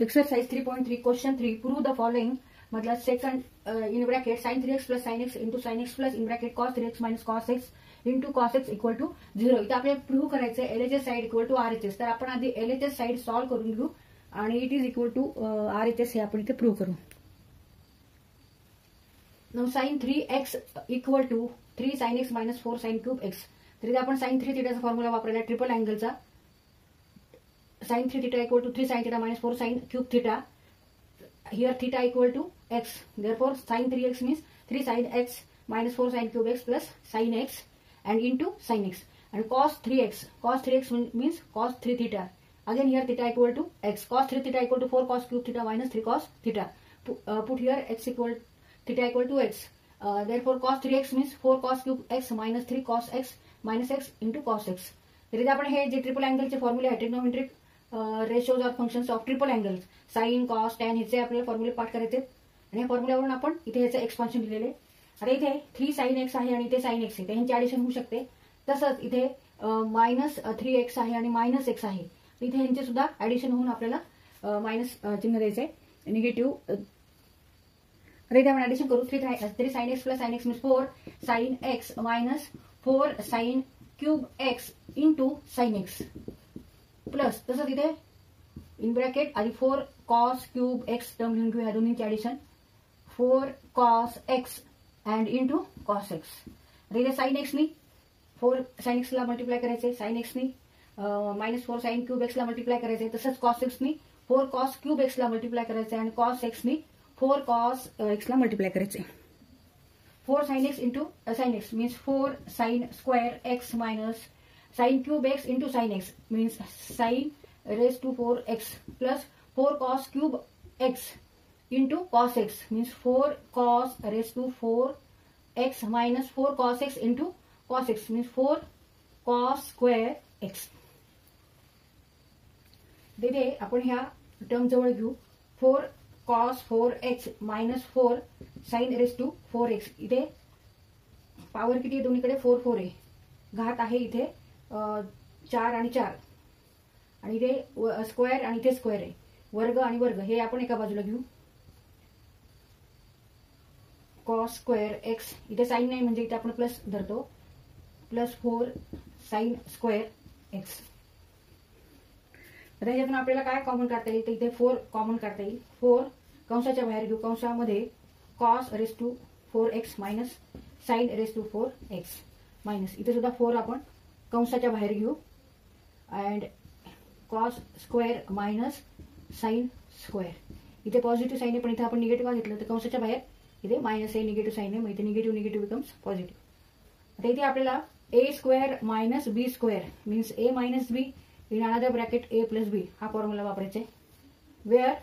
Exercise 3.3 question 3 prove the following मतलब second in bracket sin 3x plus sin x into sin x plus in bracket cos 3x minus cos x into cos x equal to 0. इथे आपल्याला prove करायचं आहे LHS side equal to RHS. तर आपण आधी LHS side solve करून घेऊ आणि it is equal to RHS हे आपण इथे प्रूव्ह करू. Now sin 3x equal to 3 sin x minus 4 sin cube x. तर इथे आपण sin 3 थीटाचा फॉर्म्युला वापरायला ट्रिपल अँगलचा. sin 3 theta equal to 3 sin theta minus 4 sin cube theta. Here theta equal to x. Therefore sin 3x means 3 sin x minus 4 sin cube x plus sin x and into sin x. And cos 3x means cos 3 theta. Again here theta equal to x. Cos 3 theta equal to 4 cos cube theta minus 3 cos theta. Put here x equal theta equal to x. Therefore cos 3x means 4 cos cube x minus 3 cos x minus x into cos x. तर इथे आपण हे जे triple अँगलचे फॉर्म्युले आहेत trigonometric ratios or functions of triple angles sine cos tan ह्याचे आपल्याला फॉर्म्युले पाठ करायचे आणि या फॉर्म्युल्यावरून आपण इथे ह्याचं एक्सपान्शन लिहिलेले. आता इथे 3 sin x आहे आणि इथे sin x आहे त्यांची ऍडिशन होऊ शकते. तसंच इथे मायनस 3x आहे आणि मायनस x आहे इथे ह्यांचे सुद्धा ऍडिशन होऊन आपल्याला मायनस चिन्ह द्यायचंय निगेटिव्ह. आता इथे आपण ऍडिशन करू 3 sin x plus sin x means 4 sin x minus 4 sin cube x into sin x plus तसंच इथे इन ब्रॅकेट आधी 4 cos क्यूब x टर्म लिहून घेऊ ह्या दोन्हीची addition 4 cos x and into cos x. आता इथे sin x नी 4 sin x ला मल्टिप्लाय करायचे sin x नी मायनस 4 sin क्यूब x ला मल्टिप्लाय करायचे तसंच cos x नी 4 cos क्यूब x ला मल्टिप्लाय करायचे आणि cos x नी 4 cos x ला मल्टिप्लाय करायचे. 4 sin x into sin x means 4 sin square x minus sin cube x into sin x means sin raised to 4x plus 4 cos cube x into cos x means 4 cos raised to 4x minus 4 cos x into cos x means 4 cos square x. तिथे आपण ह्या term जवळ घेऊ 4 cos 4x minus 4 sin raised to 4x. इथे power किती आहे दोन्हीकडे 4 4 आहे घात आहे इथे 4 आणि 4 आणि इथे स्क्वेअर आणि इथे स्क्वेअर आहे वर्ग आणि वर्ग हे आपण एका बाजूला घेऊ. cos स्क्वेअर x इथे साइन नाही म्हणजे इथे आपण प्लस धरतो प्लस 4 sin स्क्वेअर x. आता ह्यातून आपल्याला काय कॉमन काढता येईल तर इथे 4 कॉमन काढता येईल. 4 कंसाच्या बाहेर घेऊ कंसामध्ये cos raise to 4x minus sin raise to 4x minus इथे सुद्धा 4 आपण कंसाच्या बाहेर घेऊ and cos square minus sine square. इथे पॉझिटिव्ह साइन आहे पण इथे आपण निगेटिव्ह घेतलं तर कंसाच्या बाहेर इथे मायनस आहे निगेटिव्ह साइन आहे मग इथे निगेटिव्ह बिकम्स पॉझिटिव्ह. आता इथे आपल्याला a square minus b square means a minus b in another bracket a plus b हा फॉर्म्युला वापरायचा आहे. Where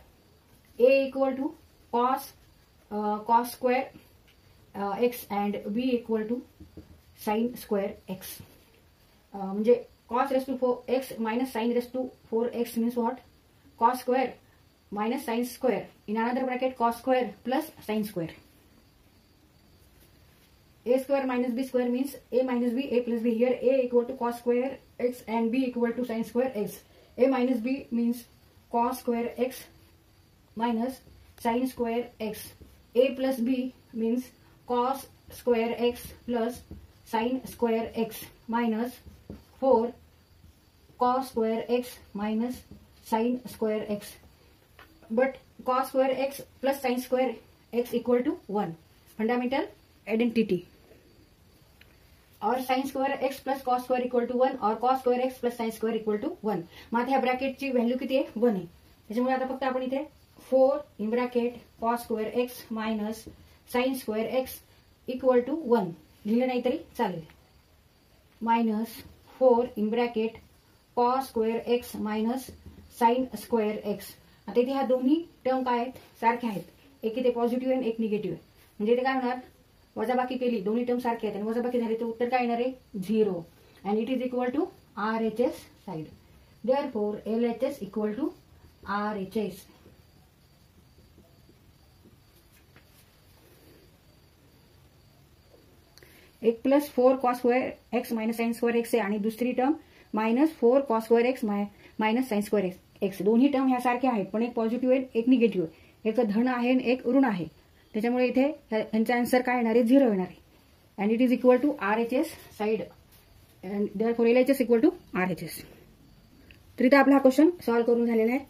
a equal to cos square x and b equal to sine square x. म्हणजे cos raise to 4x minus sin raise to 4x means what? cos square minus sin square in another bracket cos square plus sin square. a square minus b square means a minus b a plus b. Here a equal to cos square x and b equal to sin square x. a minus b means cos square x minus sin square x. a plus b means cos square x plus sin square x minus 4 cos square x minus sin square x. But cos square x plus sin square x equal to 1. Fundamental identity. Or sin square x plus cos square equal to 1 or cos square x plus sin square equal to 1. मग आता ह्या ब्रॅकेटची value किती आहे 1 आहे त्याच्यामुळे आता फक्त आपण इथे 4 in bracket cos square x minus sin square x equal to 1 लिहिलं नाही तरी चालेल minus 4 in bracket cos square x minus sin square x. आता इथे ह्या दोन्ही टर्म काय आहेत सारख्या आहेत एक इथे पॉझिटिव्ह आहे एक निगेटिव्ह आहे म्हणजे इथे काय होणार वजाबाकी केली दोन्ही टर्म सारखे आहेत आणि वजाबाकी झाली तर उत्तर काय येणार आहे 0 and it is equal to RHS side. Therefore LHS equal to RHS. एक plus 4 cos square x minus sin square x आहे आणि दुसरी term minus 4 cos square x minus sin square x एक्स दोन्ही टर्म ह्या सारख्या आहेत, पण एक पॉझिटिव्ह आहे एक निगेटिव्ह आहे, एक धन आहे आणि एक ऋण आहे. त्याच्यामुळे इथे यांचा आन्सर काय येणार आहे, 0 येणार आहे. And it is equal to RHS side and therefore LHS equal to RHS. तर इथे आपला हा क्वेश्चन सॉल्व्ह करून झालेला आहे.